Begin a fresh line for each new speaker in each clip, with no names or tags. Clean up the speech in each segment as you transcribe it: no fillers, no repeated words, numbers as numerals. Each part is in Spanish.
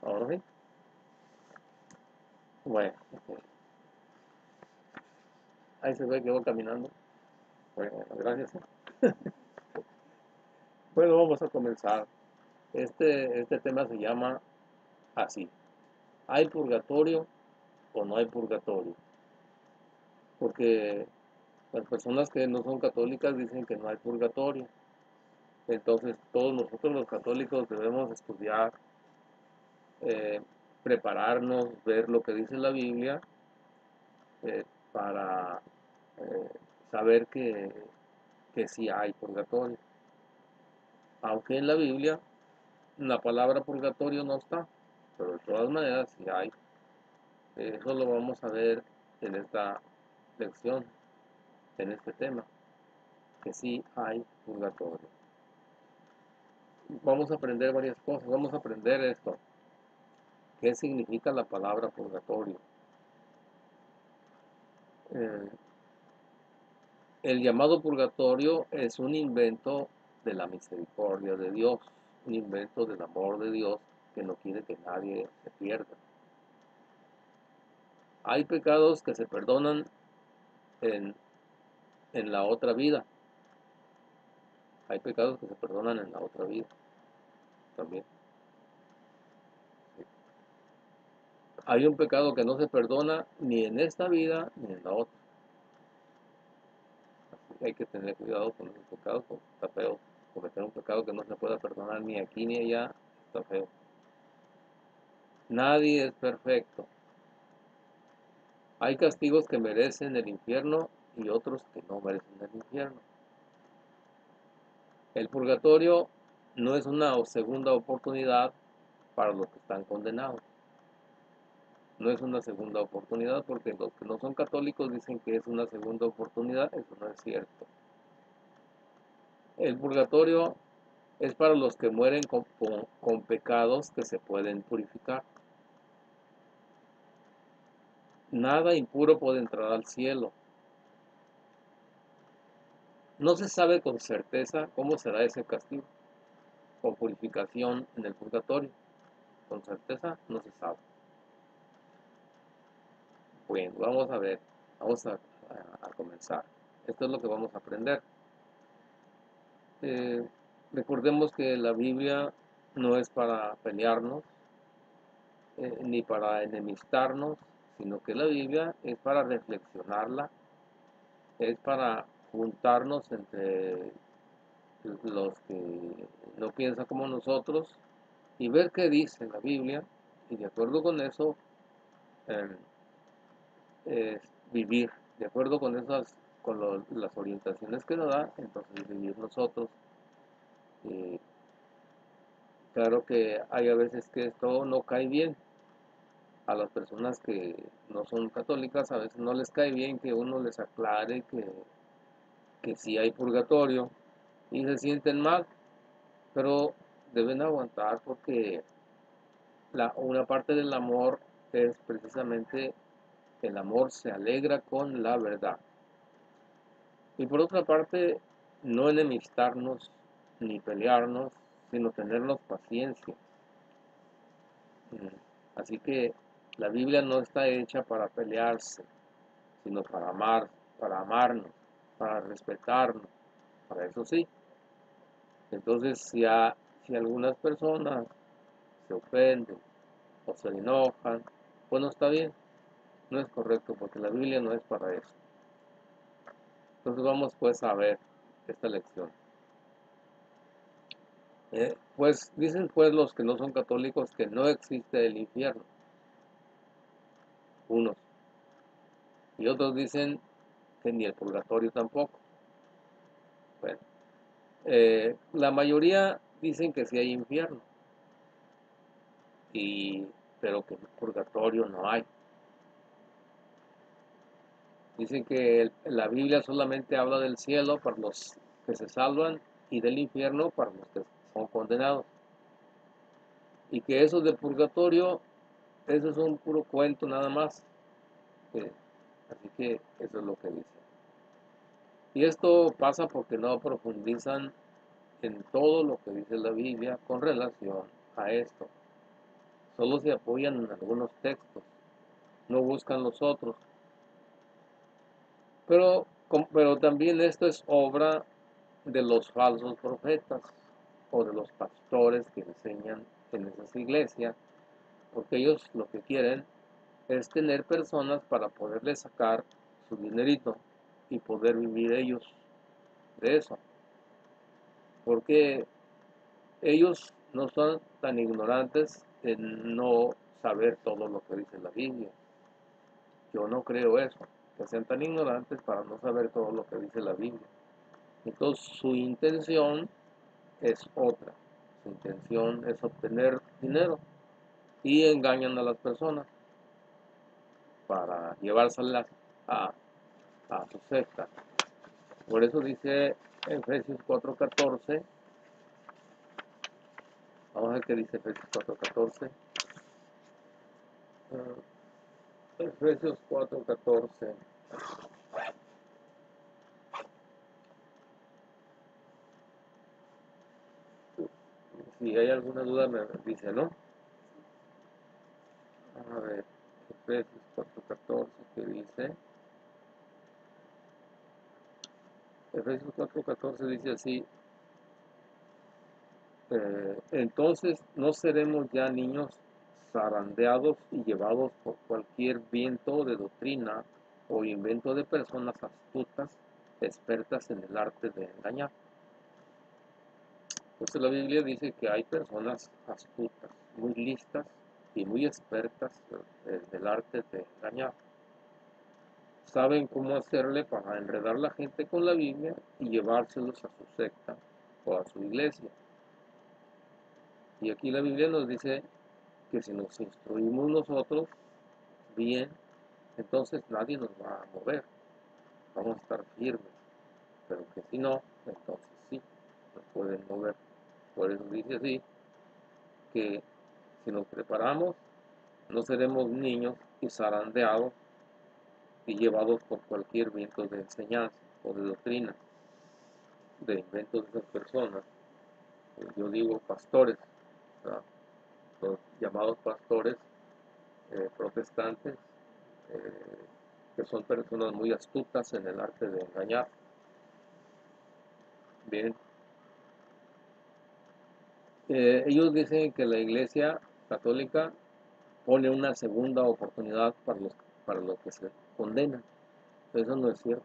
Ahora sí. Bueno, ahí se ve que voy caminando. Bueno, gracias. Bueno, vamos a comenzar. Este tema se llama así. ¿Hay purgatorio o no hay purgatorio? Porque las personas que no son católicas dicen que no hay purgatorio. Entonces todos nosotros los católicos debemos estudiar, eh, prepararnos, ver lo que dice la Biblia, para eh, saber que sí hay purgatorio. Aunque en la Biblia la palabra purgatorio no está, pero de todas maneras sí hay. Eso lo vamos a ver en esta lección, en este tema, que sí hay purgatorio. Vamos a aprender varias cosas, vamos a aprender esto. ¿Qué significa la palabra purgatorio? Eh, el llamado purgatorio es un invento de la misericordia de Dios, un invento del amor de Dios que no quiere que nadie se pierda. Hay pecados que se perdonan en, en la otra vida. Hay pecados que se perdonan en la otra vida también. Hay un pecado que no se perdona ni en esta vida ni en la otra. Así que hay que tener cuidado con esos pecados, porque está feo. Cometer un pecado que no se pueda perdonar ni aquí ni allá, está feo. Nadie es perfecto. Hay castigos que merecen el infierno y otros que no merecen el infierno. El purgatorio no es una segunda oportunidad para los que están condenados. No es una segunda oportunidad porque los que no son católicos dicen que es una segunda oportunidad. Eso no es cierto. El purgatorio es para los que mueren con pecados que se pueden purificar. Nada impuro puede entrar al cielo. No se sabe con certeza cómo será ese castigo o purificación en el purgatorio. Con certeza no se sabe. Bueno, vamos a ver, vamos a comenzar. Esto es lo que vamos a aprender. Eh, Recordemos que la Biblia no es para pelearnos, ni para enemistarnos, sino que la Biblia es para reflexionarla, es para juntarnos entre los que no piensan como nosotros y ver qué dice la Biblia y de acuerdo con eso, eh, vivir, de acuerdo con las orientaciones que nos da, entonces vivir nosotros. Eh, claro que hay a veces que esto no cae bien a las personas que no son católicas, a veces no les cae bien que uno les aclare que sí hay purgatorio y se sienten mal, pero deben aguantar porque una parte del amor es precisamente el amor se alegra con la verdad. Y por otra parte, no enemistarnos ni pelearnos, sino tenernos paciencia. Así que la Biblia no está hecha para pelearse, sino para amar, para amarnos, para respetarnos, para eso sí. Entonces, si algunas personas se ofenden o se enojan, pues no está bien, no es correcto, porque la Biblia no es para eso. Entonces vamos pues a ver esta lección. Pues dicen pues los que no son católicos que no existe el infierno, unos, y otros dicen que ni el purgatorio tampoco. Bueno, la mayoría dicen que sí hay infierno, y, pero que purgatorio no hay. Dicen que la Biblia solamente habla del cielo para los que se salvan y del infierno para los que son condenados. Y que eso del purgatorio, eso es un puro cuento nada más. Eh, Así que eso es lo que dice. Y esto pasa porque no profundizan en todo lo que dice la Biblia con relación a esto. solo se apoyan en algunos textos, no buscan los otros. Pero también esto es obra de los falsos profetas o de los pastores que enseñan en esas iglesias, porque ellos lo que quieren es tener personas para poderles sacar su dinerito y poder vivir ellos de eso, porque ellos no son tan ignorantes en no saber todo lo que dice la Biblia. Yo no creo eso, que sean tan ignorantes para no saber todo lo que dice la Biblia. Entonces su intención es otra. Su intención es obtener dinero y engañan a las personas para llevárselas a, a su secta. Por eso dice Efesios 4:14. Vamos a ver qué dice Efesios 4:14. Efesios 4:14. Si hay alguna duda me dice, ¿no? A ver, Efesios 4:14, ¿qué dice? Efesios 4:14 dice así: entonces no seremos ya niños zarandeados y llevados por cualquier viento de doctrina o invento de personas astutas, expertas en el arte de engañar. Entonces la Biblia dice que hay personas astutas, muy listas y muy expertas en el arte de engañar. Saben cómo hacerle para enredar a la gente con la Biblia y llevárselos a su secta o a su iglesia. Y aquí la Biblia nos dice que si nos instruimos nosotros bien, entonces nadie nos va a mover, vamos a estar firmes, pero que si no, entonces sí, nos pueden mover. Por eso dice así, que si nos preparamos, no seremos niños y zarandeados y llevados por cualquier viento de enseñanza o de doctrina, de inventos de esas personas. Yo digo pastores, ¿verdad? Los llamados pastores protestantes, eh, que son personas muy astutas en el arte de engañar. Bien, ellos dicen que la Iglesia Católica pone una segunda oportunidad para los que se condenan. Eso no es cierto.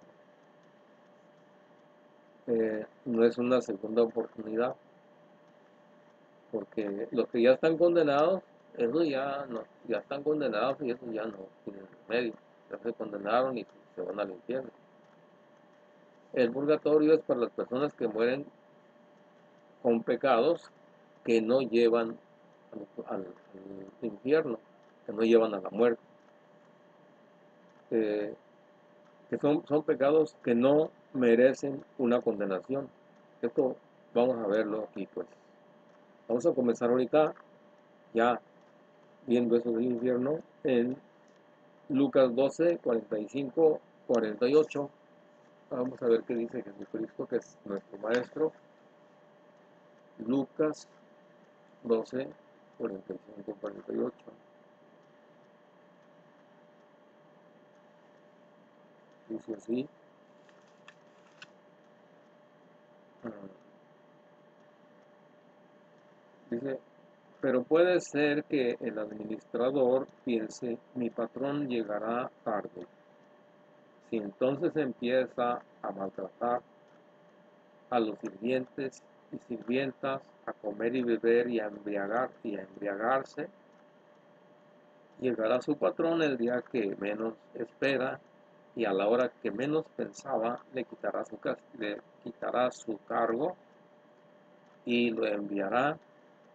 No es una segunda oportunidad, porque los que ya están condenados, esos ya no, ya están condenados y esos ya no tienen remedio. Ya se condenaron y se van al infierno. El purgatorio es para las personas que mueren con pecados que no llevan al infierno, que no llevan a la muerte, que son pecados que no merecen una condenación. Esto vamos a verlo aquí, pues. Vamos a comenzar ahorita ya viendo eso del infierno en Lucas 12, 45, 48. Vamos a ver qué dice Jesucristo, que es nuestro maestro. Lucas 12, 45, 48. Dice así. Dice, pero puede ser que el administrador piense, mi patrón llegará tarde. Si entonces empieza a maltratar a los sirvientes y sirvientas, a comer y beber y a embriagarse, llegará su patrón el día que menos espera y a la hora que menos pensaba le quitará su cargo y lo enviará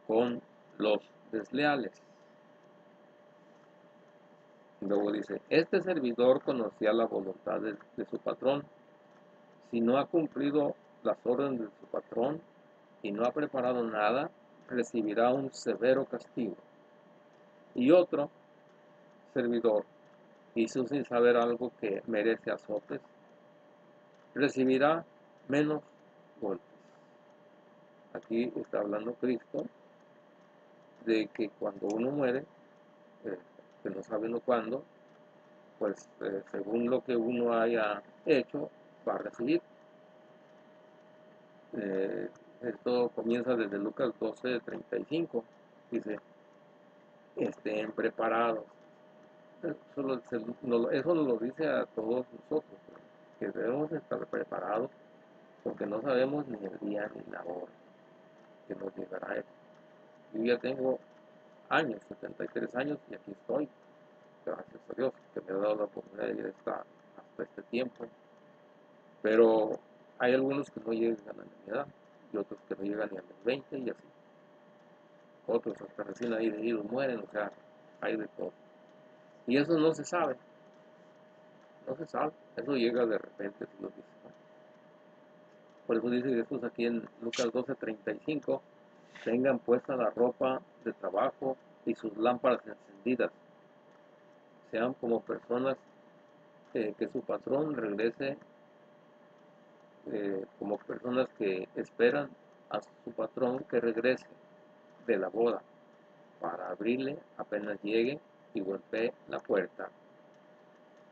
con los desleales. Luego dice, este servidor conocía la voluntad de su patrón. Si no ha cumplido las órdenes de su patrón y no ha preparado nada, recibirá un severo castigo. Y otro servidor hizo sin saber algo que merece azotes, recibirá menos golpes. Aquí está hablando Cristo de que cuando uno muere, eh, que no sabe uno cuándo, pues según lo que uno haya hecho, va a recibir. Eh, Esto comienza desde Lucas 12:35. Dice, estén preparados. Eso nos lo dice a todos nosotros, ¿no? Que debemos estar preparados porque no sabemos ni el día ni la hora que nos llegará esto. Yo ya tengo años, 73 años, y aquí estoy, gracias a Dios, que me ha dado la oportunidad de llegar hasta este tiempo. Pero hay algunos que no llegan a la edad y otros que no llegan ni a los 20 y así. Otros hasta recién nacidos mueren, o sea, hay de todo. Y eso no se sabe, no se sabe. Eso llega de repente, si lo dice, ¿no? Por eso dice Jesús aquí en Lucas 12:35, tengan puesta la ropa de trabajo y sus lámparas encendidas. Sean como personas que su patrón regrese, como personas que esperan a su patrón que regrese de la boda para abrirle apenas llegue y golpee la puerta.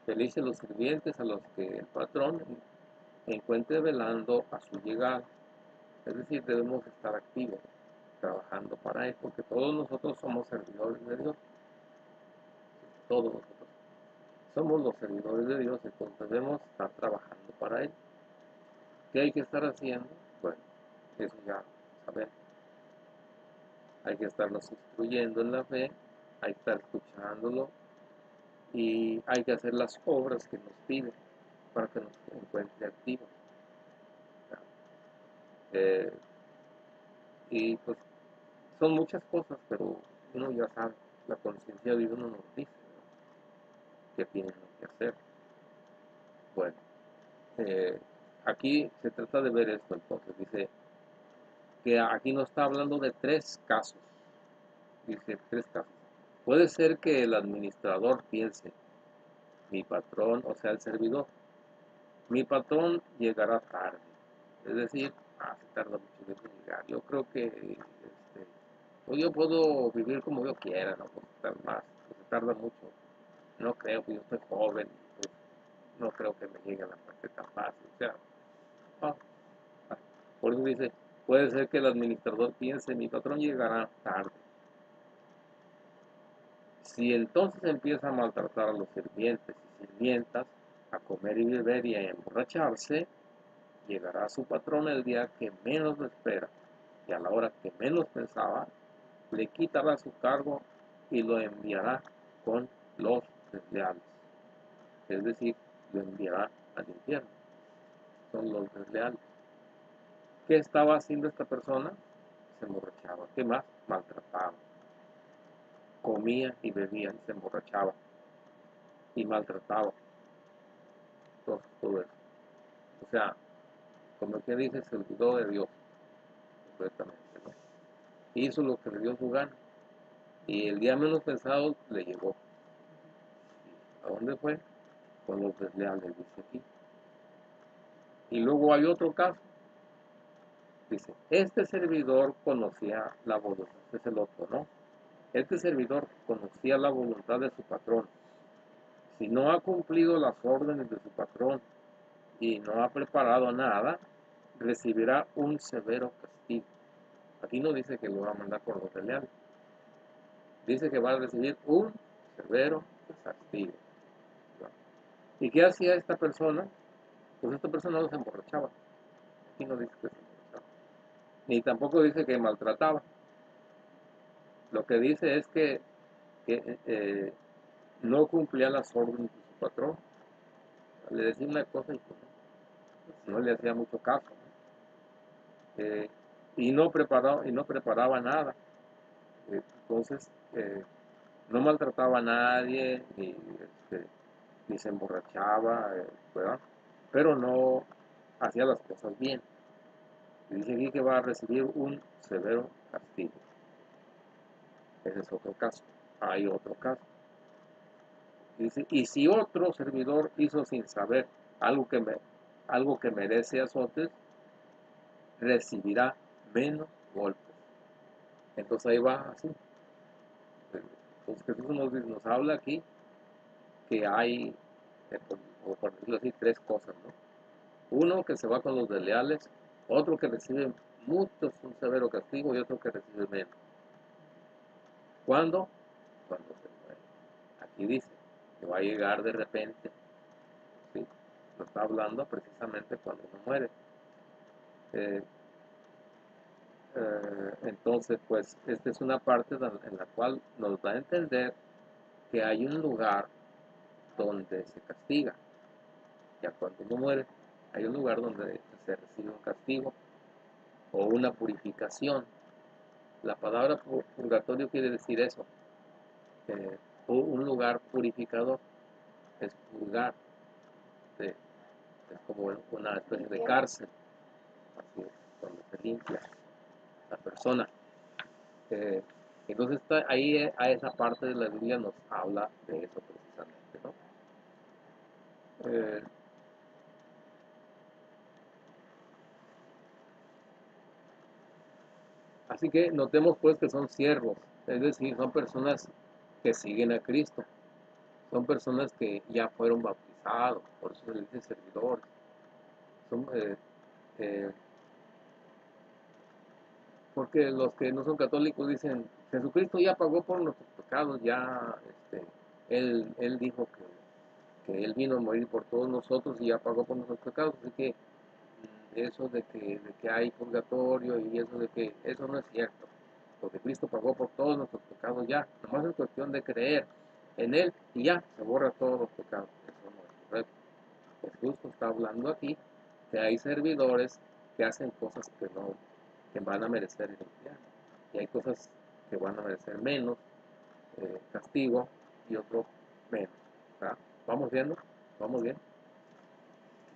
Felices los sirvientes a los que el patrón encuentre velando a su llegada. Es decir, debemos estar activos, trabajando para él, porque todos nosotros somos servidores de Dios. Todos nosotros somos los servidores de Dios, entonces debemos estar trabajando para él. ¿Qué hay que estar haciendo? Bueno, eso ya sabemos. Hay que estarnos instruyendo en la fe, hay que estar escuchándolo y hay que hacer las obras que nos pide para que nos encuentre activos. Eh, y pues son muchas cosas, pero uno ya sabe, la conciencia de uno nos dice, ¿no?, qué tiene que hacer. Bueno, eh, aquí se trata de ver esto, entonces dice que aquí no está hablando de tres casos, dice tres casos. Puede ser que el administrador piense, mi patrón, o sea, el servidor, mi patrón llegará tarde, es decir, se tarda mucho en llegar. Yo creo que pues yo puedo vivir como yo quiera, no puedo estar más, pues se tarda mucho. No creo, pues yo estoy joven, pues no creo que me llegue a la parte tan fácil. O sea, no. Por eso dice, puede ser que el administrador piense, mi patrón llegará tarde. Si entonces empieza a maltratar a los sirvientes y sirvientas, a comer y beber y a emborracharse, llegará a su patrón el día que menos lo espera, y a la hora que menos pensaba, le quitará su cargo y lo enviará con los desleales. Es decir, lo enviará al infierno. Son los desleales. ¿Qué estaba haciendo esta persona? Se emborrachaba. ¿Qué más? Maltrataba. Comía y bebía y se emborrachaba. Y maltrataba. Todo eso. O sea, como que dice, se olvidó de Dios completamente, ¿no? Hizo lo que le dio su gana. Y el día menos pensado le llegó. ¿A dónde fue? Con los desleales, dice aquí. Y luego hay otro caso. Dice, este servidor conocía la voluntad, este es el otro, ¿no? Este servidor conocía la voluntad de su patrón. Si no ha cumplido las órdenes de su patrón y no ha preparado nada, recibirá un severo castigo. Aquí no dice que lo va a mandar por los desleales. Dice que va a recibir un severo castigo. ¿Y qué hacía esta persona? Pues esta persona no se emborrachaba. Aquí no dice que se emborrachaba. Ni tampoco dice que maltrataba. Lo que dice es que no cumplía las órdenes de su patrón. Le decía una cosa y pues no le hacía mucho caso, ¿no? Y no preparaba nada. Entonces, no maltrataba a nadie, ni se emborrachaba, ¿verdad? Pero no hacía las cosas bien. Y dice aquí que va a recibir un severo castigo. Ese es otro caso. Hay otro caso. Dice, y si otro servidor hizo sin saber algo algo que merece azotes, recibirá menos golpes. Entonces ahí va así. Entonces Jesús nos habla aquí que hay, por decirlo así, tres cosas, ¿no? Uno que se va con los desleales, otro que recibe mucho, un severo castigo, y otro que recibe menos. ¿Cuándo? Cuando se muere. Aquí dice que va a llegar de repente, ¿sí? Nos está hablando precisamente cuando uno muere. Eh, entonces, pues, esta es una parte en la cual nos da a entender que hay un lugar donde se castiga. Ya cuando uno muere, hay un lugar donde se recibe un castigo o una purificación. La palabra purgatorio quiere decir eso, un lugar purificador, es purgar, es como una especie de cárcel, así es, donde se limpia la persona. Eh, entonces ahí a esa parte de la Biblia nos habla de eso precisamente, ¿no? Así que notemos pues que son siervos, es decir, son personas que siguen a Cristo, son personas que ya fueron bautizados, por eso se les dice servidores. Son, eh, porque los que no son católicos dicen, Jesucristo ya pagó por nuestros pecados, ya él dijo que Él vino a morir por todos nosotros y ya pagó por nuestros pecados, así que eso de que hay purgatorio y eso de que eso no es cierto, porque Cristo pagó por todos nuestros pecados ya, nomás es cuestión de creer en Él y ya se borra todos los pecados. Eso no es correcto. Jesús está hablando aquí que hay servidores que hacen cosas que van a merecer el infierno, y hay cosas que van a merecer menos castigo y otros menos, ¿verdad? ¿Vamos viendo? ¿Vamos bien?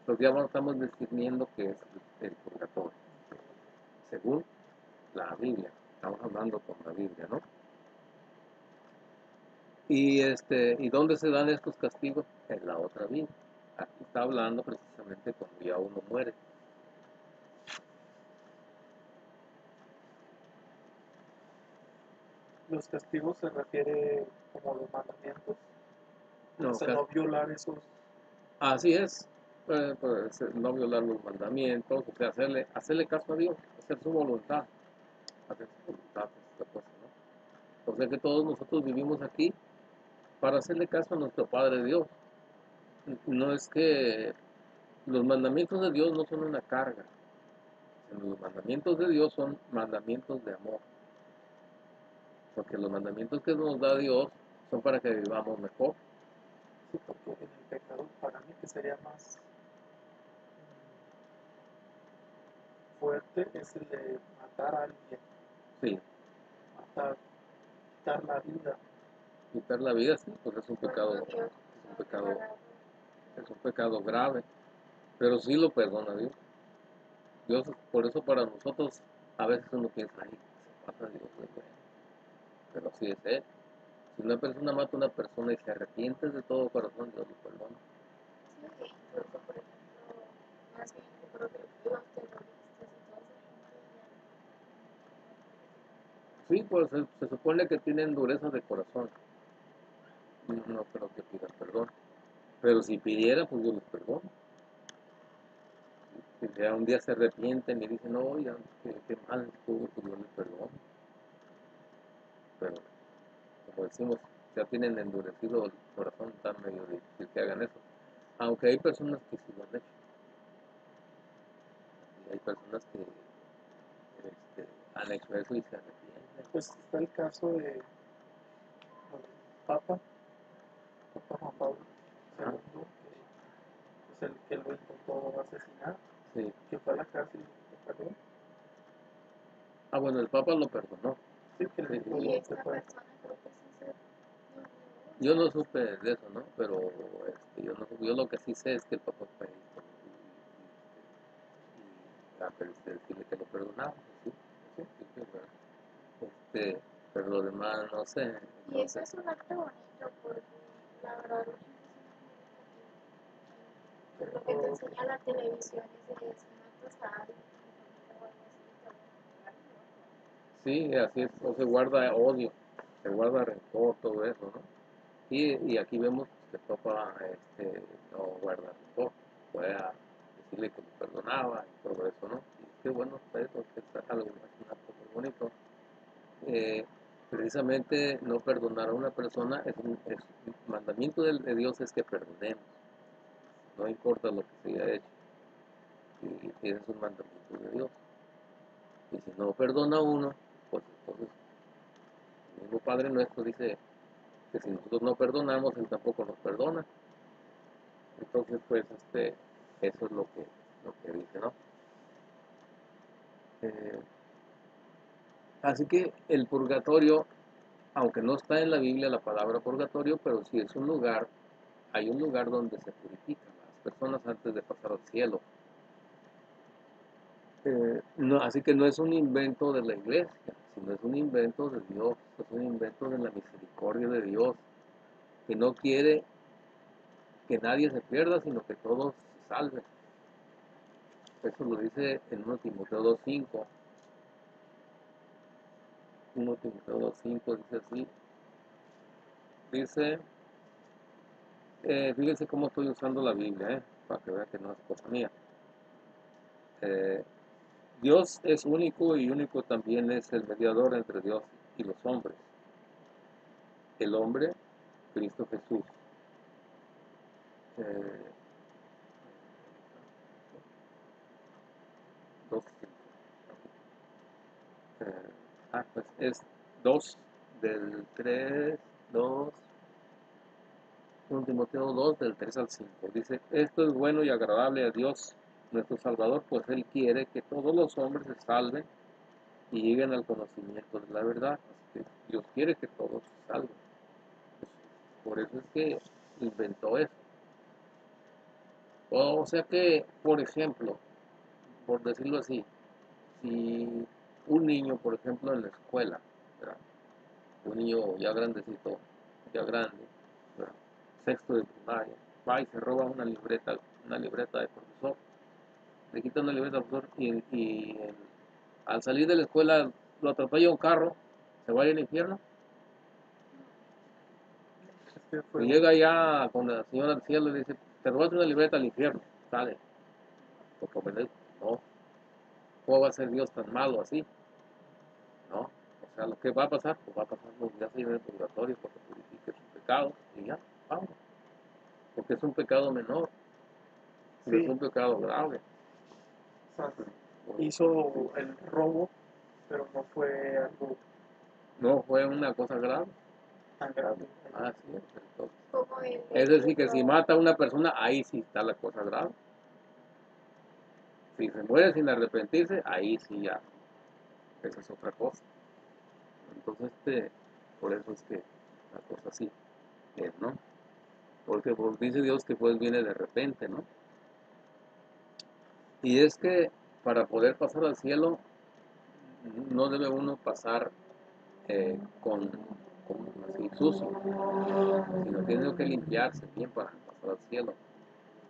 Entonces ya estamos definiendo qué es el purgatorio, según la Biblia. Estamos hablando con la Biblia, ¿no? ¿Y dónde se dan estos castigos? En la otra vida. Aquí está hablando precisamente cuando ya uno muere.
Los castigos se refiere como los mandamientos,
No,
o sea, no violar esos.
así es. Pues, no violar los mandamientos, o sea, hacerle caso a Dios, hacer su voluntad, hacer su voluntad, esta cosa, ¿no? O sea que todos nosotros vivimos aquí para hacerle caso a nuestro Padre Dios. No es que los mandamientos de Dios no son una carga, los mandamientos de Dios son mandamientos de amor, porque los mandamientos que nos da Dios son para que vivamos mejor.
Sí, porque en el pecado para mí que sería más fuerte es el de matar a alguien,
Sí,
quitar la vida.
quitar la vida, sí, pues es un pecado, es un pecado grave, pero sí lo perdona Dios. Dios, por eso para nosotros a veces uno piensa, ay, se pasa Dios de bueno, pero así es Él. Si una persona mata a una persona y se arrepiente de todo corazón, Dios lo perdona.
Sí, incluso, por ejemplo, más bien yo creo que los terroristas y toda esa gente
Sí, pues se supone que tienen dureza de corazón. No creo que pidan perdón. Pero si pidiera, pues Dios les perdona. Si ya un día se arrepienten y dicen, no, ya, qué mal estuvo, pues Dios les perdona. Pero, como decimos, ya tienen endurecido el corazón, está medio difícil que hagan eso. Aunque hay personas que sí lo han hecho. Y hay personas que han hecho eso y se arrepienten.
Pues está el caso de Papa, Papa Juan Pablo II, que es el que lo intentó asesinar,
Sí.
que fue a la cárcel y lo perdonó.
Ah, bueno, el Papa lo perdonó.
Sí, que le dijo,
y esta
se puede.
persona creo que sí se murió,
Yo no supe de eso, ¿no? Pero yo lo que sí sé es que el Papa fue y a decirle que lo perdonaba, ¿sí? Sí, sí, sí, bueno. Pero lo demás no sé.
y eso es un acto bonito porque la verdad lo único que te enseña la televisión es de si matas a alguien o algo así, te van a pegar, ¿no?
Sí, así es, no se guarda odio. se guarda rencor, todo eso, ¿no? Y aquí vemos que el Papa no guarda rencor, fue a decirle que lo perdonaba y todo eso, ¿no? Y qué bueno está eso, que es algo, es un acto muy bonito. Eh, Precisamente no perdonar a una persona es un mandamiento de Dios, es que perdonemos, no importa lo que se haya hecho, y ese es un mandamiento de Dios. Y si no perdona a uno, pues entonces el mismo Padre Nuestro dice que si nosotros no perdonamos, Él tampoco nos perdona. Entonces, pues, eso es lo que dice, ¿no? Eh, Así que el purgatorio, aunque no está en la Biblia la palabra purgatorio, pero sí es un lugar, hay un lugar donde se purifican las personas antes de pasar al cielo. No, así que no es un invento de la iglesia, sino es un invento de Dios, es un invento de la misericordia de Dios, que no quiere que nadie se pierda, sino que todos se salven. Eso lo dice en 1 Timoteo 2.5. 1 Timoteo 2.5 dice así. Dice, fíjense cómo estoy usando la Biblia, para que vean que no es cosa mía. Dios es único y único también es el mediador entre Dios y los hombres. El hombre, Cristo Jesús. Eh, 2, pues es 2 del 3, 2, 1 Timoteo 2 del 3 al 5. Dice, esto es bueno y agradable a Dios nuestro Salvador, pues Él quiere que todos los hombres se salven y lleguen al conocimiento de la verdad. Así que Dios quiere que todos se salven. Por eso es que inventó eso. O sea que, por ejemplo, por decirlo así, si un niño, por ejemplo, en la escuela, ¿verdad? Un niño ya grandecito, ya grande, ¿verdad? Sexto de primaria, va y se roba una libreta de profesor, le quita una libreta al profesor al salir de la escuela lo atropella un carro, ¿se va a ir al infierno? Y llega ya con la señora del cielo y le dice, te robaste una libreta al infierno, sale, porque obedece. No, ¿cómo va a ser Dios tan malo así? No, o sea, lo que va a pasar, pues va a pasar los días en el purgatorio porque purifique su pecado y ya, vamos, porque es un pecado menor, no es
Sí,
un pecado grave.
o sea, hizo el robo, pero no fue algo
No fue una cosa grave.
tan grave.
Ah, sí, entonces,
Como
es
el
decir, que si
libro,
mata a una persona, ahí sí está la cosa grave. Si se muere sin arrepentirse, ahí sí ya, esa es otra cosa. Entonces, por eso es que la cosa así es, ¿no? Porque pues, dice Dios que pues viene de repente, ¿no? Y es que para poder pasar al cielo, no debe uno pasar con así sucio, sino tiene que limpiarse bien para pasar al cielo.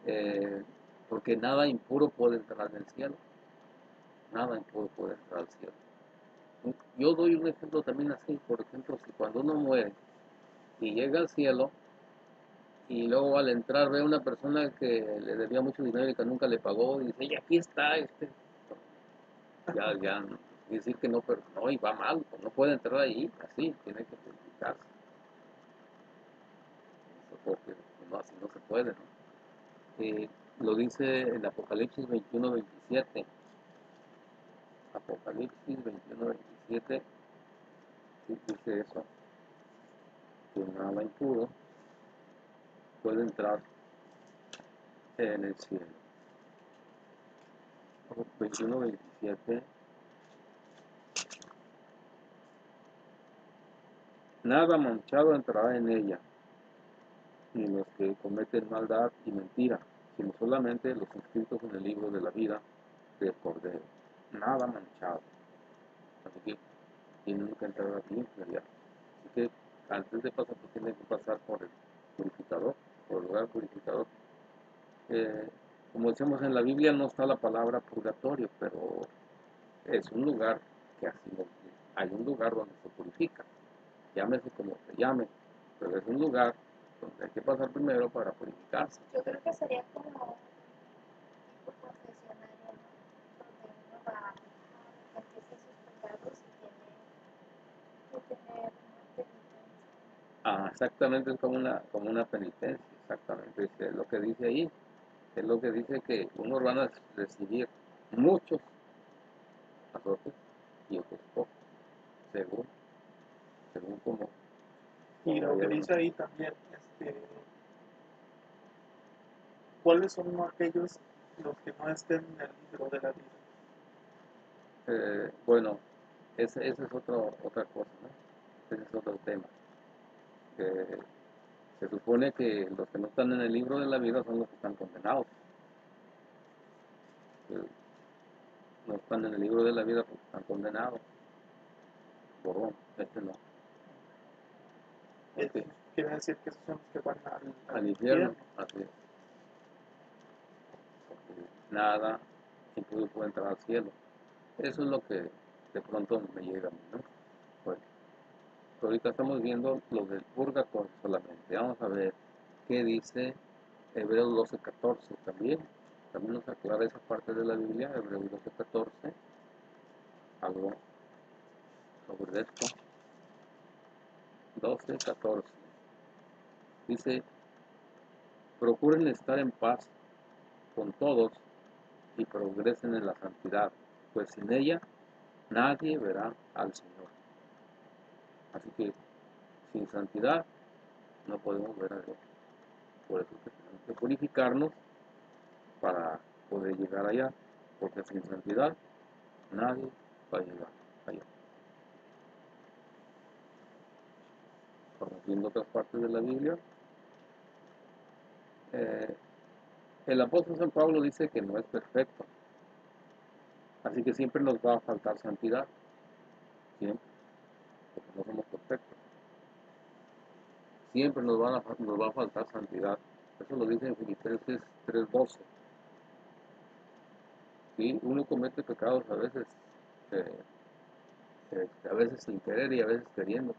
Eh, Porque nada impuro puede entrar en el cielo, nada impuro puede entrar al cielo. Yo doy un ejemplo también así, por ejemplo, si cuando uno muere y llega al cielo y luego al entrar ve a una persona que le debía mucho dinero y que nunca le pagó y dice, y aquí está, ya, decir que no perdonó y va mal, pues no puede entrar ahí, así, tiene que purificarse, porque no, así no se puede, ¿no? Lo dice en Apocalipsis 21-27. Apocalipsis 21-27 dice eso, que nada impuro puede entrar en el cielo. 21-27. Nada manchado entrará en ella, ni los que cometen maldad y mentira, sino solamente los inscritos en el libro de la vida del Cordero. Nada manchado. Así que tienen que entrar limpio ya. Así que antes de pasar, pues tienen que pasar por el purificador, por el lugar purificador. Eh, Como decimos en la Biblia, no está la palabra purgatorio, pero es un lugar que así hay un lugar donde se purifica. llámese como se llame, pero es un lugar donde hay que pasar primero para purificarse.
Yo creo que sería como un tipo confesionario, ¿no? Donde uno va a arrepentirse de sus pecados y tiene que tener una penitencia.
Exactamente, es como una penitencia, exactamente, es lo que dice ahí, es lo que dice que unos van a recibir muchos azotes y otros pocos, según, según como
Y lo que
vaya uno.
dice ahí también, ¿cuáles son aquellos los que no estén en el libro de la vida?
Bueno, ese es otra cosa, ¿no? Ese es otro tema. Que se supone que los que no están en el libro de la vida son los que están condenados. Eh, No están en el libro de la vida porque están condenados. Borrón, este no.
Eso
Porque
quiere decir que esos son los que van
al infierno, así es. Porque nada incluso puede entrar al cielo. Eso es lo que de pronto me llega a mí, ¿no? Bueno, ahorita estamos viendo lo del purgatorio solamente. Vamos a ver qué dice Hebreos 12:14 también. También nos aclara esa parte de la Biblia, Hebreos 12:14, algo sobre esto. 12:14. Dice, procuren estar en paz con todos y progresen en la santidad, pues sin ella nadie verá al Señor. Así que sin santidad no podemos ver a Dios. Por eso es que tenemos que purificarnos para poder llegar allá, porque sin santidad nadie va a llegar allá. Estamos viendo otras partes de la Biblia. El apóstol San Pablo dice que no es perfecto, así que siempre nos va a faltar santidad, siempre, porque no somos perfectos. Siempre nos va a faltar santidad. Eso lo dice en Filipenses 3:12. ¿Sí? Uno comete pecados eh, a veces sin querer y a veces queriendo.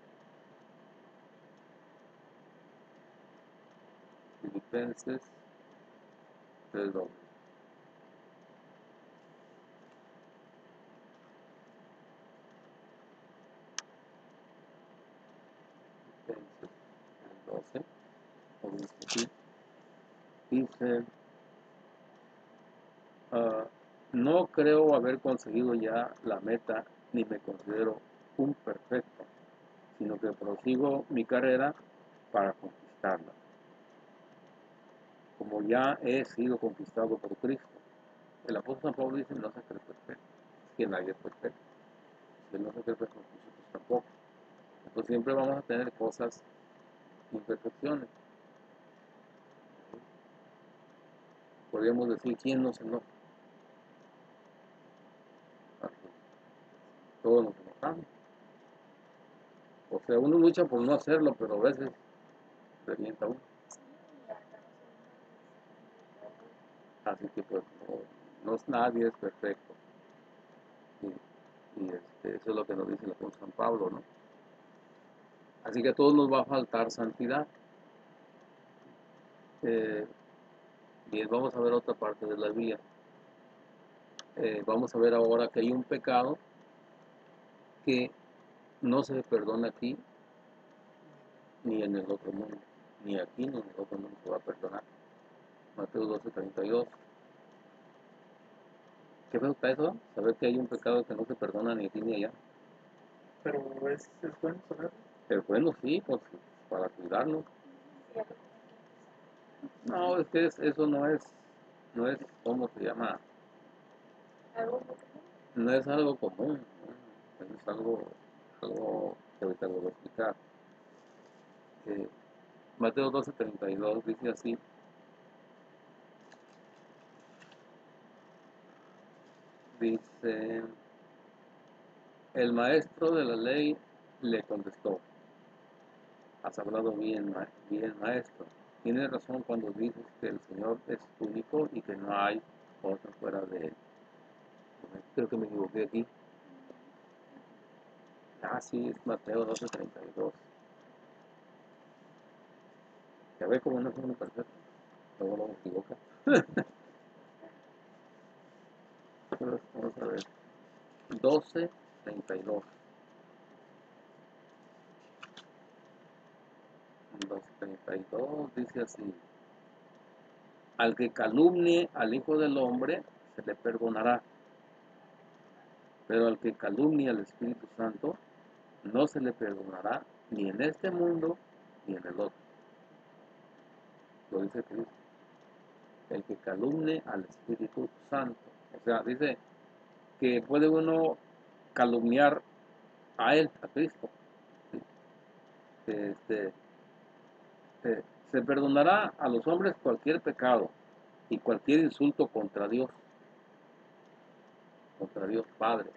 Filipenses 3:12. Filipenses 3:12. Lo dice aquí. Dice, no creo haber conseguido ya la meta ni me considero un perfecto, sino que prosigo mi carrera para conquistarla, como ya he sido conquistado por Cristo. El apóstol San Pablo dice, no se cree perfecto, que nadie es perfecto. Si él no se cree perfecto, nosotros tampoco. Entonces siempre vamos a tener cosas, imperfecciones. Podríamos decir, ¿quién no se enoja? Todos nos enojamos. O sea, uno lucha por no hacerlo, pero a veces revienta uno.
Sí, y andamos en una
Así que pues no es nadie es perfecto. Eso es lo que nos dice el apóstol San Pablo, ¿no? Así que a todos nos va a faltar santidad. Eh, Bien, vamos a ver otra parte de la Biblia. Vamos a ver ahora que hay un pecado que no se perdona aquí ni en el otro mundo. Ni aquí ni en el otro mundo se va a perdonar. Mateo 12:32. ¿Qué feo está eso? Saber que hay un pecado que no se perdona ni aquí ni allá.
Pero es bueno saberlo.
Pero bueno, sí, pues para cuidarnos. No, es que eso no es, ¿cómo se llama?
algo muy común.
No es algo común, ¿no? Es algo que ahorita lo voy a explicar. Eh, Mateo 12:32 dice así, dice, el maestro de la ley le contestó, has hablado bien, bien maestro, tienes razón cuando dices que el Señor es único y que no hay otro fuera de él. Creo que me equivoqué aquí. Sí, es Mateo 12:32. Ya ve cómo no es uno perfecto. Luego no me equivoca. Vamos a ver. 12:32. 12:32 dice así: al que calumnie al Hijo del Hombre se le perdonará, pero al que calumnie al Espíritu Santo no se le perdonará ni en este mundo ni en el otro. Lo dice Cristo. El que calumnie al Espíritu Santo. O sea, dice que puede uno calumniar a Él, a Cristo. ¿Sí? Este, se perdonará a los hombres cualquier pecado y cualquier insulto contra Dios Padre.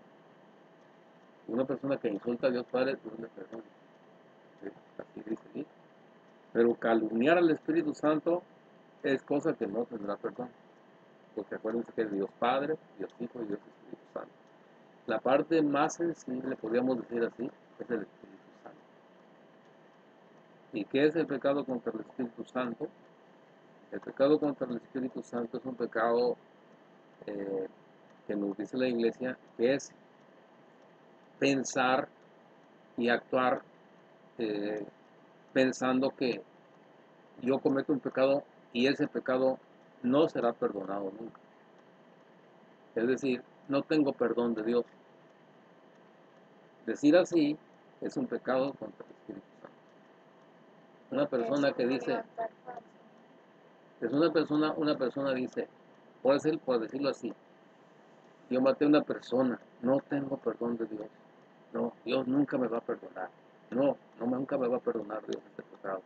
Una persona que insulta a Dios Padre, Dios le perdona. ¿Sí? Así dice aquí. Pero calumniar al Espíritu Santo es cosa que no tendrá perdón. Porque acuérdense que es Dios Padre, Dios Hijo y Dios Espíritu Santo. La parte más sensible, podríamos decir así, es el Espíritu Santo. ¿Y qué es el pecado contra el Espíritu Santo? El pecado contra el Espíritu Santo es un pecado eh, que nos dice la Iglesia, que es pensar y actuar eh, pensando que yo cometo un pecado y ese pecado no será perdonado nunca. Es decir, no tengo perdón de Dios. Decir así es un pecado contra el Espíritu Santo. Una persona que dice, es una persona dice, puede ser, por decirlo así, yo maté a una persona, no tengo perdón de Dios. No, Dios nunca me va a perdonar. No, nunca me va a perdonar Dios este pecado.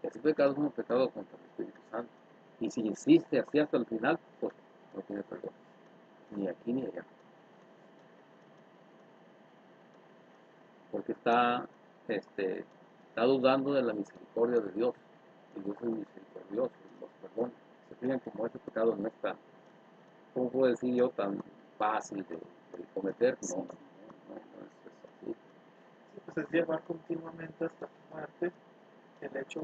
Ese pecado es un pecado contra el Espíritu Santo. Y si insiste así hasta el final, pues no tiene perdón. Ni aquí ni allá. Porque está dudando de la misericordia de Dios. Y Dios es misericordioso y los perdona. Se fijan como ese pecado no está, ¿cómo puedo decir yo, tan fácil de cometer? No, no es así.
Sí, pues es llevar continuamente hasta tu muerte el hecho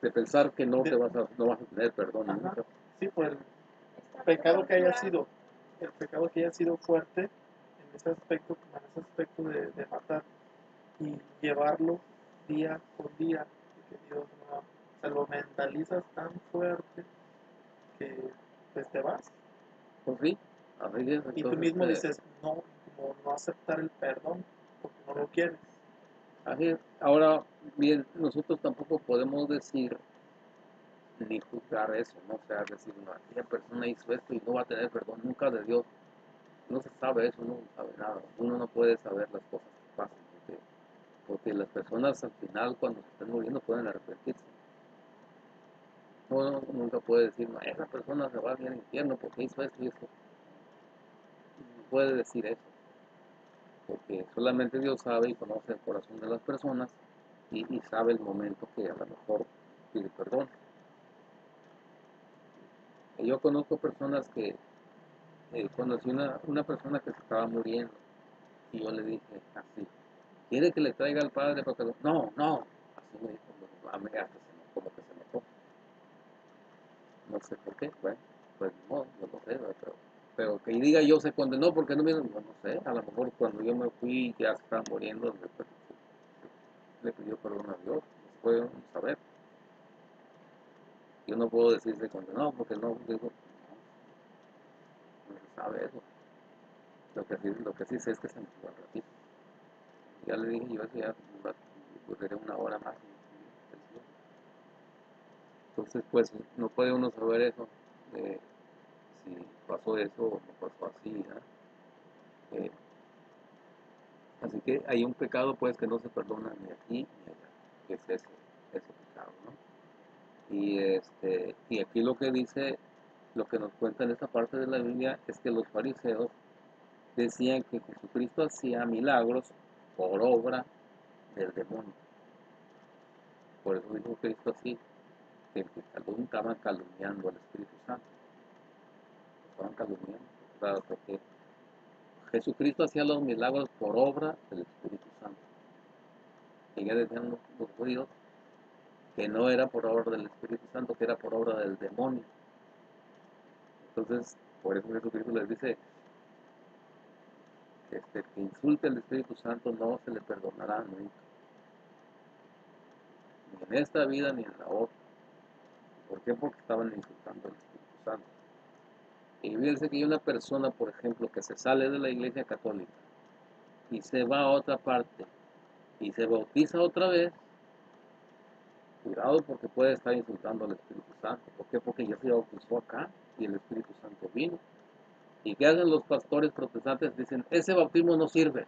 De pensar que no
de-
vas a tener perdón
ajá,
nunca.
sí, por el pecado que haya sido, el pecado que haya sido fuerte en ese aspecto, como en ese aspecto de matar y llevarlo día por día, y que Dios no, se lo mentalizas tan fuerte que pues te vas.
Pues sí, así es.
Y tú
Entonces,
mismo dices, no, como no aceptar el perdón, porque no lo quieres.
así es. Ahora, bien, nosotros tampoco podemos decir ni juzgar eso, ¿no? O sea, decir, no, aquella persona hizo esto y no va a tener perdón nunca de Dios. No se sabe eso, no se sabe nada. Uno no puede saber las cosas que pasan, porque las personas al final, cuando se estén muriendo, pueden arrepentirse. Uno nunca puede decir, no, esa persona se va a ir al infierno porque hizo esto y esto. No puede decir eso, porque solamente Dios sabe y conoce el corazón de las personas y sabe el momento que a lo mejor pide perdón. Y yo conozco personas que conocí una persona que se estaba muriendo y yo le dije así, ¿quiere que le traiga al padre? Porque no, no, así me dijo, a mí hasta como que se enojó, no sé por qué, bueno, pues no, yo no sé, ¿verdad? Pero que diga yo se condenó porque no me, no sé, a lo mejor cuando yo me fui ya se estaba muriendo, después le pidió perdón a Dios, no puedo saber, yo no puedo decir se condenó porque no, digo, no se sabe eso, lo que sí sé es que se me fue un ratito. Ya le dije yo, ya duraré una hora más. Entonces, pues, no puede uno saber eso, si pasó eso o no pasó así, ¿no? Eh, Así que hay un pecado, pues, que no se perdona ni aquí ni allá, que es ese pecado, ¿no? Y aquí lo que dice, lo que nos cuenta en esta parte de la Biblia es que los fariseos decían que Jesucristo hacía milagros por obra del demonio. Por eso dijo Cristo así, que estaban calumniando al Espíritu Santo, estaban calumniando, claro, porque Jesucristo hacía los milagros por obra del Espíritu Santo. Y ya decían los judíos que no era por obra del Espíritu Santo, que era por obra del demonio. Entonces, por eso Jesucristo les dice, que insulte al Espíritu Santo no se le perdonará nunca, ni en esta vida ni en la otra. ¿Por qué? Porque estaban insultando al Espíritu Santo. Y fíjense que hay una persona, por ejemplo, que se sale de la Iglesia Católica y se va a otra parte y se bautiza otra vez. Cuidado, porque puede estar insultando al Espíritu Santo. ¿Por qué? Porque ya se bautizó acá y el Espíritu Santo vino. ¿Y qué hacen los pastores protestantes? Dicen, ese bautismo no sirve,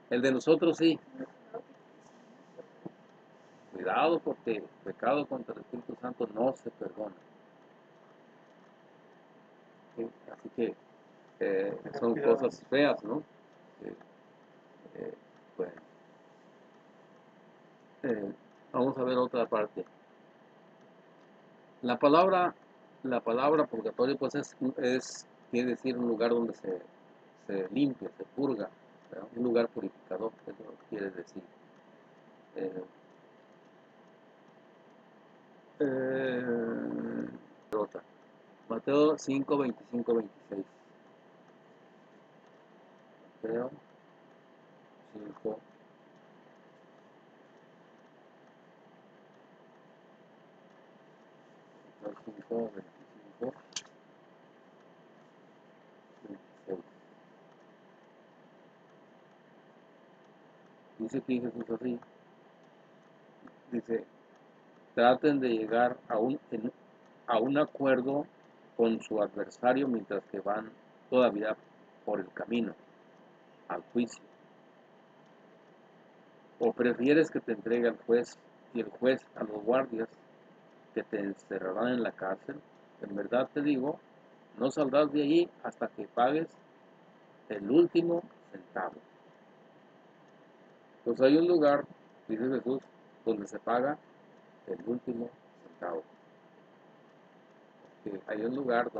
el de nosotros sí. Cuidado, porque el pecado contra el Espíritu Santo no se perdona. ¿Sí? Así que son cosas feas, ¿no? Bueno, vamos a ver otra parte. La palabra purgatorio, pues quiere decir un lugar donde se limpia, se purga, ¿verdad? Un lugar purificador, eso es lo que quiere decir. Otra. Mateo 5, 25, 26. Mateo 5, 25, 25, 26. Dice aquí Jesús así. Dice, traten de llegar a un acuerdo con su adversario mientras que van todavía por el camino al juicio. ¿O prefieres que te entregue al juez y el juez a los guardias que te encerrarán en la cárcel? En verdad te digo, no saldrás de allí hasta que pagues el último centavo. Pues hay un lugar, dice Jesús, donde se paga el último centavo. Hay un lugar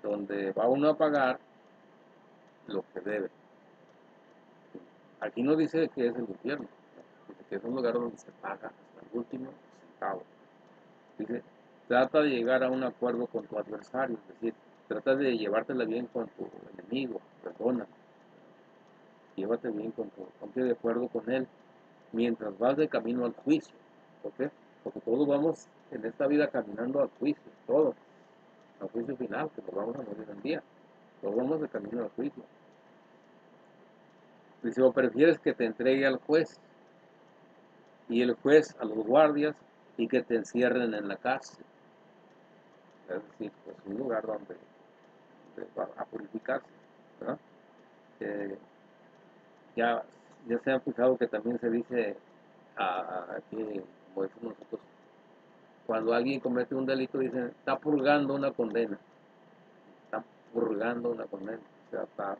donde va uno a pagar lo que debe. Aquí no dice que es el infierno, dice que es un lugar donde se paga hasta el último centavo. Dice, trata de llegar a un acuerdo con tu adversario, es decir, trata de llevártela bien con tu enemigo, perdona, llévate bien ponte de acuerdo con él, mientras vas de camino al juicio. ¿Por qué? Porque todos vamos en esta vida caminando al juicio, todos, al juicio final, que nos vamos a morir un día. Todos vamos de camino al juicio. Dice, o prefieres que te entregue al juez y el juez a los guardias y que te encierren en la cárcel. Es decir, pues un lugar donde va a purificarse, ¿verdad? Ya, ya se han fijado que también se dice aquí, como decimos nosotros, cuando alguien comete un delito, dicen, está purgando una condena. Está purgando una condena. O sea, está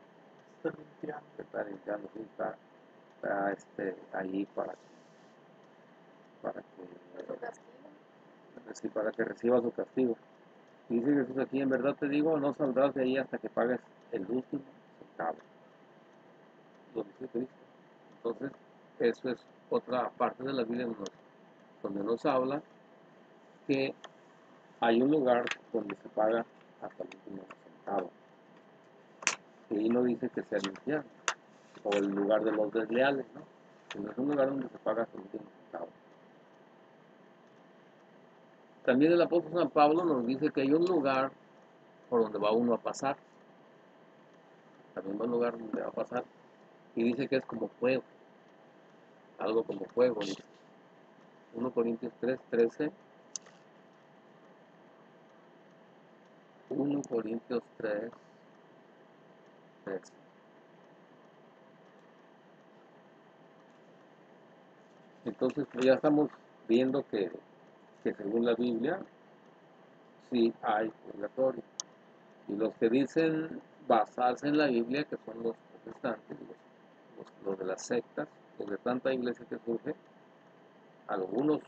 limpiando, sí, está ahí para que reciba su castigo. Y dice Jesús aquí, en verdad te digo, no saldrás de ahí hasta que pagues el último centavo. Lo dice Cristo. Entonces, eso es otra parte de la Biblia donde nos habla que hay un lugar donde se paga hasta el último centavo. Y ahí no dice que sea el infierno, o el lugar de los desleales, ¿no? Sino es un lugar donde se paga hasta el último centavo. También el apóstol San Pablo nos dice que hay un lugar por donde va uno a pasar. También va un lugar donde va a pasar. Y dice que es como fuego. Algo como fuego. Dice. 1 Corintios 3, 13. 1 Corintios 3, 13. Entonces, pues ya estamos viendo que según la Biblia, sí hay purgatorio. Y los que dicen basarse en la Biblia, que son los protestantes, los de las sectas, los de tanta iglesia que surge, algunos,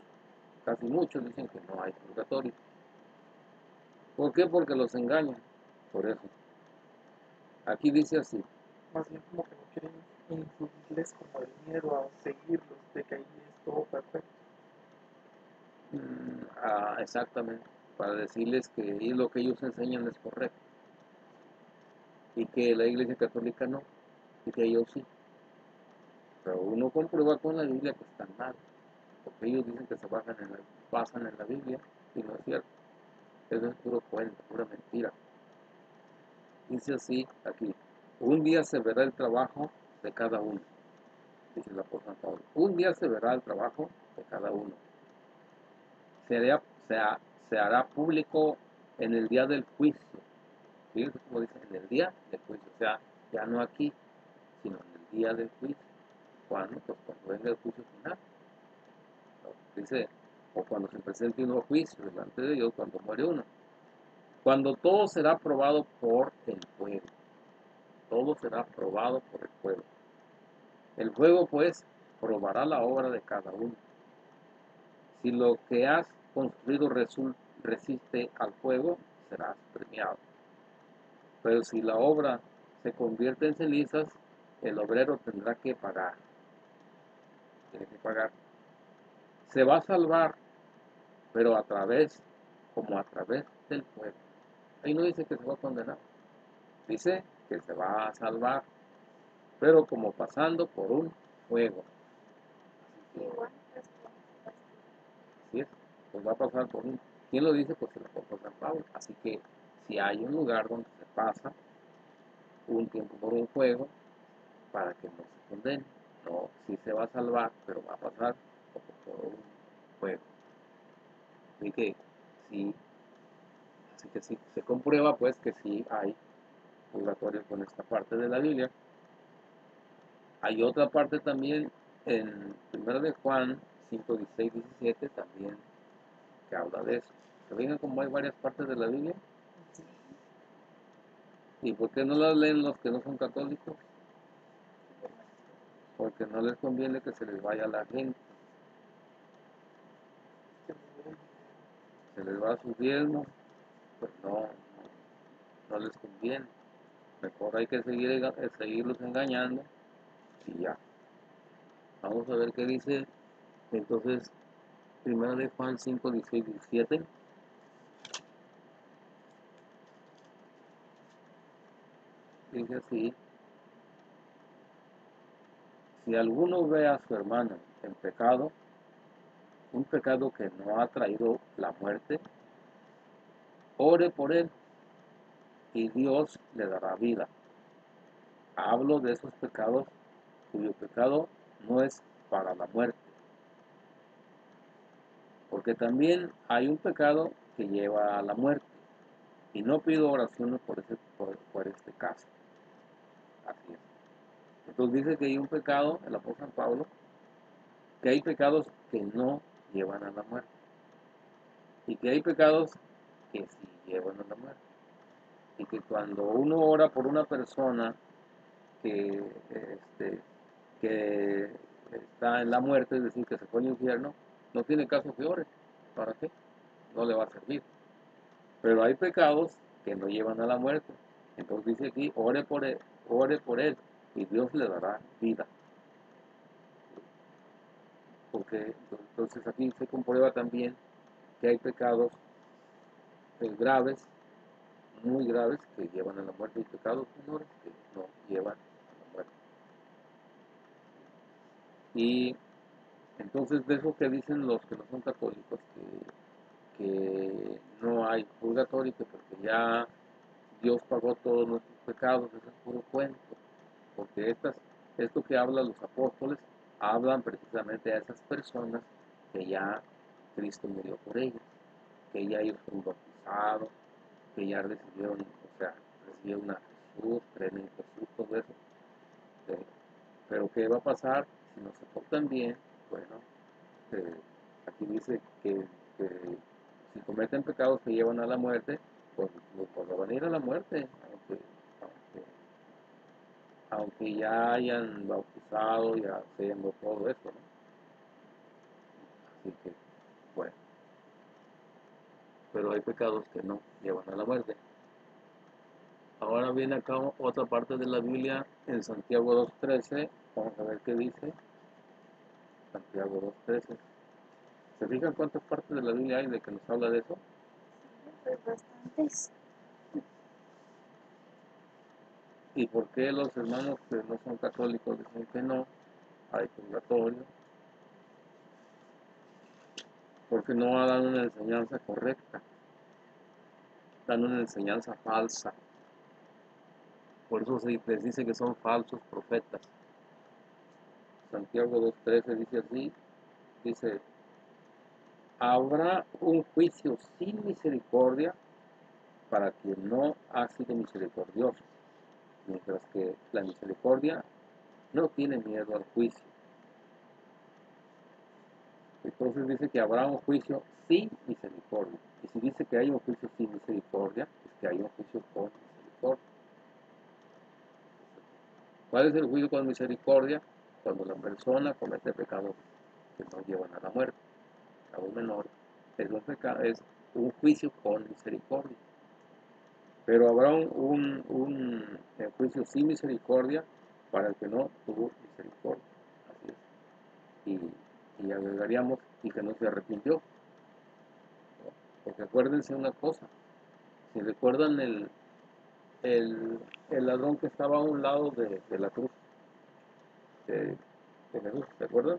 casi muchos, dicen que no hay purgatorio. ¿Por qué? Porque los engañan. Por eso. Aquí dice así,
Más bien como que no quieren infundirles como el miedo a seguirlos, de que ahí es todo perfecto.
exactamente, para decirles que lo que ellos enseñan es correcto y que la Iglesia Católica no, y que ellos sí. Pero uno comprueba con la Biblia que están mal, porque ellos dicen que se basan en la Biblia y no es cierto. Eso es puro cuento, pura mentira. Dice así aquí, un día se verá el trabajo de cada uno, dice el apóstol Pablo. Un día se verá el trabajo de cada uno. Se hará, se hará público en el día del juicio. Fíjense cómo dice, en el día del juicio. O sea, ya no aquí, sino en el día del juicio. ¿Cuándo? Pues cuando venga el juicio final. ¿No? Dice, o cuando se presente un nuevo juicio delante de Dios, cuando muere uno. Cuando todo será probado por el fuego. Todo será probado por el fuego. El fuego, pues, probará la obra de cada uno. Si lo que has construido resiste al fuego, serás premiado. Pero si la obra se convierte en cenizas, el obrero tendrá que pagar. Tiene que pagar. Se va a salvar, pero como a través del fuego. Ahí no dice que se va a condenar. Dice que se va a salvar, pero como pasando por un fuego.
Igual,
Así es, pues va a pasar por un... ¿Quién lo dice? Pues el apóstol San Pablo. Así que si hay un lugar donde se pasa un tiempo por un fuego, para que no se condene. No, sí se va a salvar, pero va a pasar por un fuego. Así que sí, así que sí, se comprueba pues que sí hay purgatorio con esta parte de la Biblia. Hay otra parte también en 1 de Juan 5, 16, 17 también que habla de eso. ¿Se fijan como hay varias partes de la Biblia? ¿Y por qué no las leen los que no son católicos? Porque no les conviene que se les vaya la gente, se les va a su diezmo, pues no les conviene. Mejor hay que seguirlos engañando y ya. Vamos a ver qué dice entonces 1 de Juan 5, 16, 17. Dice así, si alguno ve a su hermano en pecado, un pecado que no ha traído la muerte, ore por él y Dios le dará vida. Hablo de esos pecados cuyo pecado no es para la muerte, porque también hay un pecado que lleva a la muerte, y no pido oraciones por este caso. Así es. Entonces dice que hay un pecado, el apóstol Pablo, que hay pecados que no llevan a la muerte, y que hay pecados que sí llevan a la muerte, y que cuando uno ora por una persona que, que está en la muerte, es decir, que se fue al infierno, no tiene caso que ore. ¿Para qué? No le va a servir. Pero hay pecados que no llevan a la muerte. Entonces dice aquí, ore por él y Dios le dará vida. Porque entonces aquí se comprueba también que hay pecados graves, muy graves, que llevan a la muerte y pecados menores que no llevan a la muerte. Y entonces de eso que dicen los que no son católicos, que no hay purgatorio, porque ya Dios pagó todos nuestros pecados, eso es puro cuento, porque esto que hablan los apóstoles, hablan precisamente a esas personas que ya Cristo murió por ellas, que ya ellos fueron bautizados, que ya recibieron, o sea, recibieron a Jesús, creen en Jesús, todo eso. eh, Pero ¿qué va a pasar si no se portan bien? Bueno, eh, aquí dice que si cometen pecados que llevan a la muerte, pues van a ir a la muerte, aunque, aunque ya hayan bautizado, ya haciendo todo eso, ¿no? Así que, bueno, pero hay pecados que no llevan a la muerte. Ahora viene acá otra parte de la Biblia en Santiago 2:13. Vamos a ver qué dice. Santiago 2:13. ¿Se fijan cuántas partes de la Biblia hay de que nos habla de eso?
Pues bastantes.
¿Y por qué los hermanos que no son católicos dicen que no hay purgatorio? Porque no dan una enseñanza correcta, dan una enseñanza falsa. Por eso se les dice que son falsos profetas. Santiago 2:13 dice así, dice, habrá un juicio sin misericordia para quien no ha sido misericordioso, mientras que la misericordia no tiene miedo al juicio. Entonces dice que habrá un juicio sin misericordia. Y si dice que hay un juicio sin misericordia, es que hay un juicio con misericordia. ¿Cuál es el juicio con misericordia? Cuando la persona comete pecados que no llevan a la muerte, pecados menores, es un juicio con misericordia. Pero habrá un juicio sin misericordia para el que no tuvo misericordia. Así es. Y agregaríamos, y que no se arrepintió. Porque acuérdense una cosa, si recuerdan el ladrón que estaba a un lado de la cruz de Jesús, ¿se acuerdan?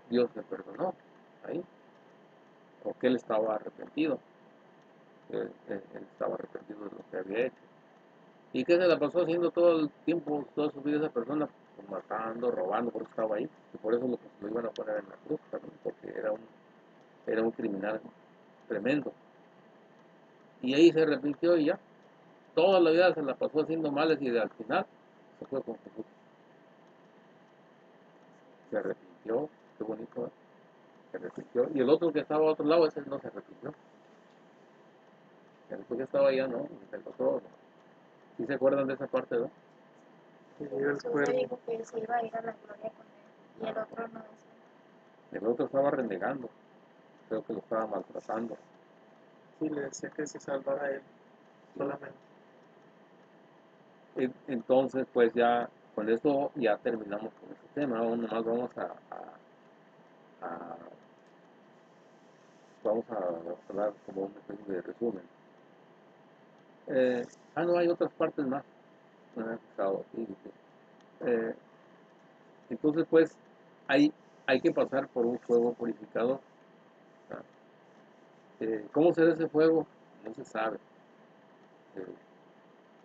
Dios le perdonó ahí, porque él estaba arrepentido, él estaba arrepentido de lo que había hecho. ¿Y qué se la pasó haciendo todo el tiempo, toda su vida esa persona? Pues matando, robando, por eso estaba ahí, y por eso lo iban a poner en la cruz también, porque era un criminal tremendo. Y ahí se arrepintió y ya, toda la vida se la pasó haciendo males y al final se fue con Jesús. Se arrepintió, qué bonito, ¿eh? Se arrepintió. Y el otro que estaba a otro lado, ese no se arrepintió. El otro que estaba allá, no, el otro no. ¿Sí se acuerdan de esa parte, no?
Y llega el
Jesús le
cuervo.
dijo que se iba a ir a la gloria con él y el otro no decía.
El otro estaba renegando, creo que lo estaba maltratando.
Y le decía que se salvara él solamente.
Entonces, pues ya, con esto ya terminamos con este tema. Ahora nomás vamos a hablar como una especie de resumen. No, hay otras partes más. No he fijado aquí, dice. Eh, entonces, pues, hay que pasar por un fuego purificador. ¿Ah? ¿Cómo será ese fuego? No se sabe. Eh,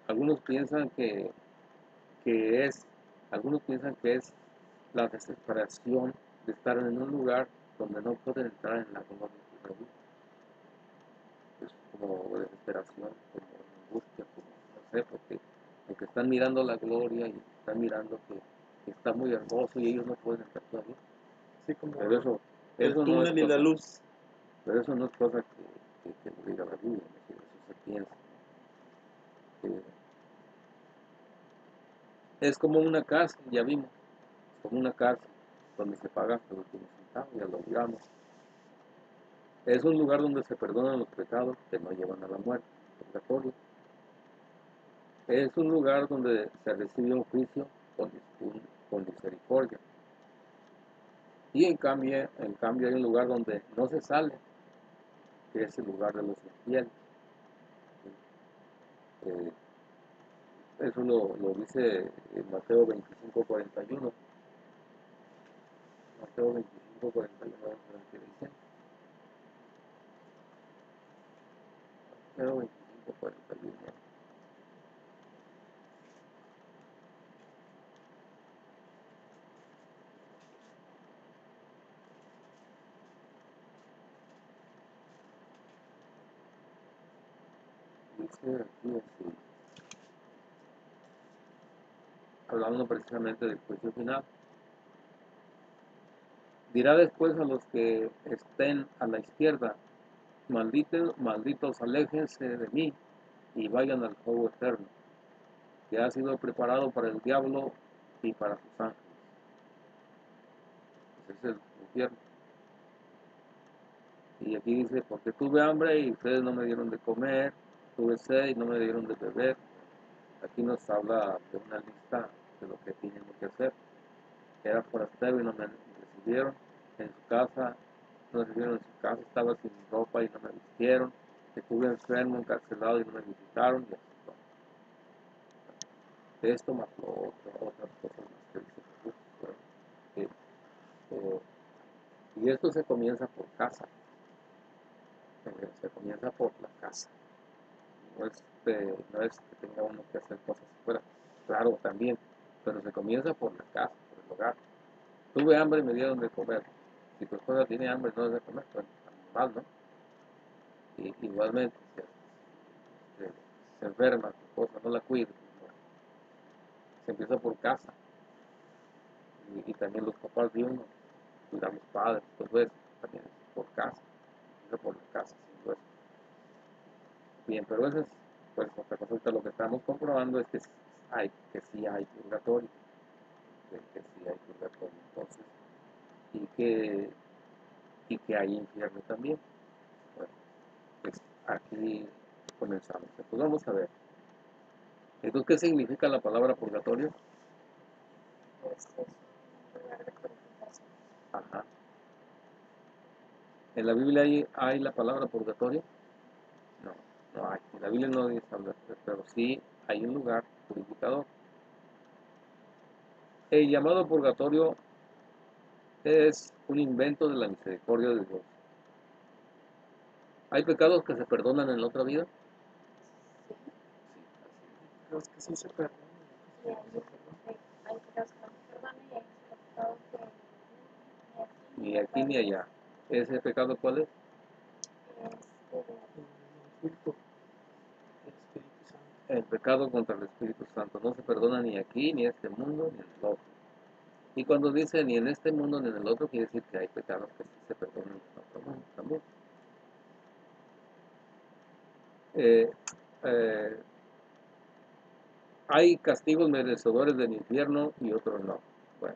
algunos piensan que es, algunos piensan que es la desesperación de estar en un lugar donde no pueden entrar en la gloria de Dios. Es como desesperación, como angustia, como no sé, porque están mirando la gloria y están mirando que está muy hermoso y ellos no pueden entrar todavía.
Así como
Pero eso
el
no es
túnel y la
cosa,
luz.
pero eso no es cosa que lo diga la Biblia, ¿no? Eso se piensa. Eh, es como una casa, ya vimos, como una casa donde se paga hasta el último centavo, ya lo digamos. Es un lugar donde se perdonan los pecados que no llevan a la muerte, purgatorio. Es un lugar donde se recibe un juicio con misericordia. Y en cambio hay un lugar donde no se sale, que es el lugar de los infieles. Eh, eso lo dice en Mateo 25:41. Mateo 25:41, vamos a ver qué dice. Mateo 25:41. Dice aquí así, hablando precisamente del juicio final. Dirá después a los que estén a la izquierda, malditos, aléjense de mí y vayan al fuego eterno, que ha sido preparado para el diablo y para sus ángeles. Ese es el infierno. Y aquí dice, porque tuve hambre y ustedes no me dieron de comer, tuve sed y no me dieron de beber. Aquí nos habla de una lista de lo que tienen que hacer. Era forastero y no me recibieron en su casa, no me recibieron en su casa, estaba sin ropa y no me vistieron, estuve enfermo, encarcelado y no me visitaron, y así, ¿no? De esto más otras cosas más que dice Jesús, ¿verdad? Que, eh, y esto se comienza por casa, se comienza por la casa. No es que tenga uno que hacer cosas fuera, claro, también, pero se comienza por la casa, por el hogar. Tuve hambre y me dieron de comer. Si tu esposa tiene hambre y no es de comer, pues mal, ¿no? Y igualmente, si se enferma, tu esposa no la cuida, pues, no. Se empieza por casa. Y también los papás de uno, cuidar a los padres, todo eso, también es por casa. Empieza por la casa, sin eso. Bien, pero eso es, pues, otra cosa. Ahorita lo que estamos comprobando es que sí hay purgatorio, que sí hay purgatorio, entonces, y que hay infierno también. Bueno, pues aquí comenzamos. Pues vamos a ver. Entonces, ¿qué significa la palabra purgatorio?
Pues es un lugar de purificación.
Ajá. ¿En la Biblia hay la palabra purgatorio? No, no hay. En la Biblia no dice hablar, pero sí hay un lugar purificador. El llamado purgatorio es un invento de la misericordia de Dios. ¿Hay pecados que se perdonan en la otra vida?
Sí,
Los que sí se perdonan.
y hay pecados que no se perdonan y hay pecados que
Ni aquí ni allá. ¿Ese pecado cuál es?
El insulto del Espíritu Santo.
El pecado contra el Espíritu Santo. No se perdona ni aquí, ni en este mundo, ni en el otro. Y cuando dice ni en este mundo ni en el otro, quiere decir que hay pecados que sí se perdonan en el otro mundo también. Eh, eh, hay castigos merecedores del infierno y otros no. Bueno,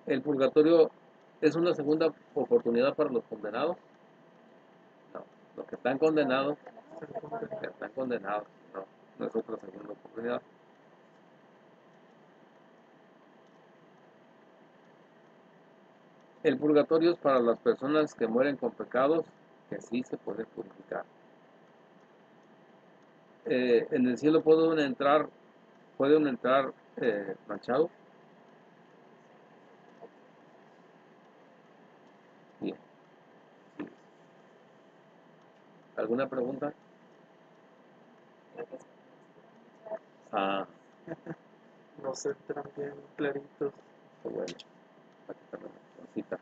¿el purgatorio es una segunda oportunidad para los condenados? No. Los que están condenados, no, no es otra segunda oportunidad. El purgatorio es para las personas que mueren con pecados que sí se pueden purificar. En el cielo puede uno entrar manchado. Bien. Sí. ¿Alguna pregunta? Ah,
Nos entran bien claritos.
pues bueno, aquí está la cita.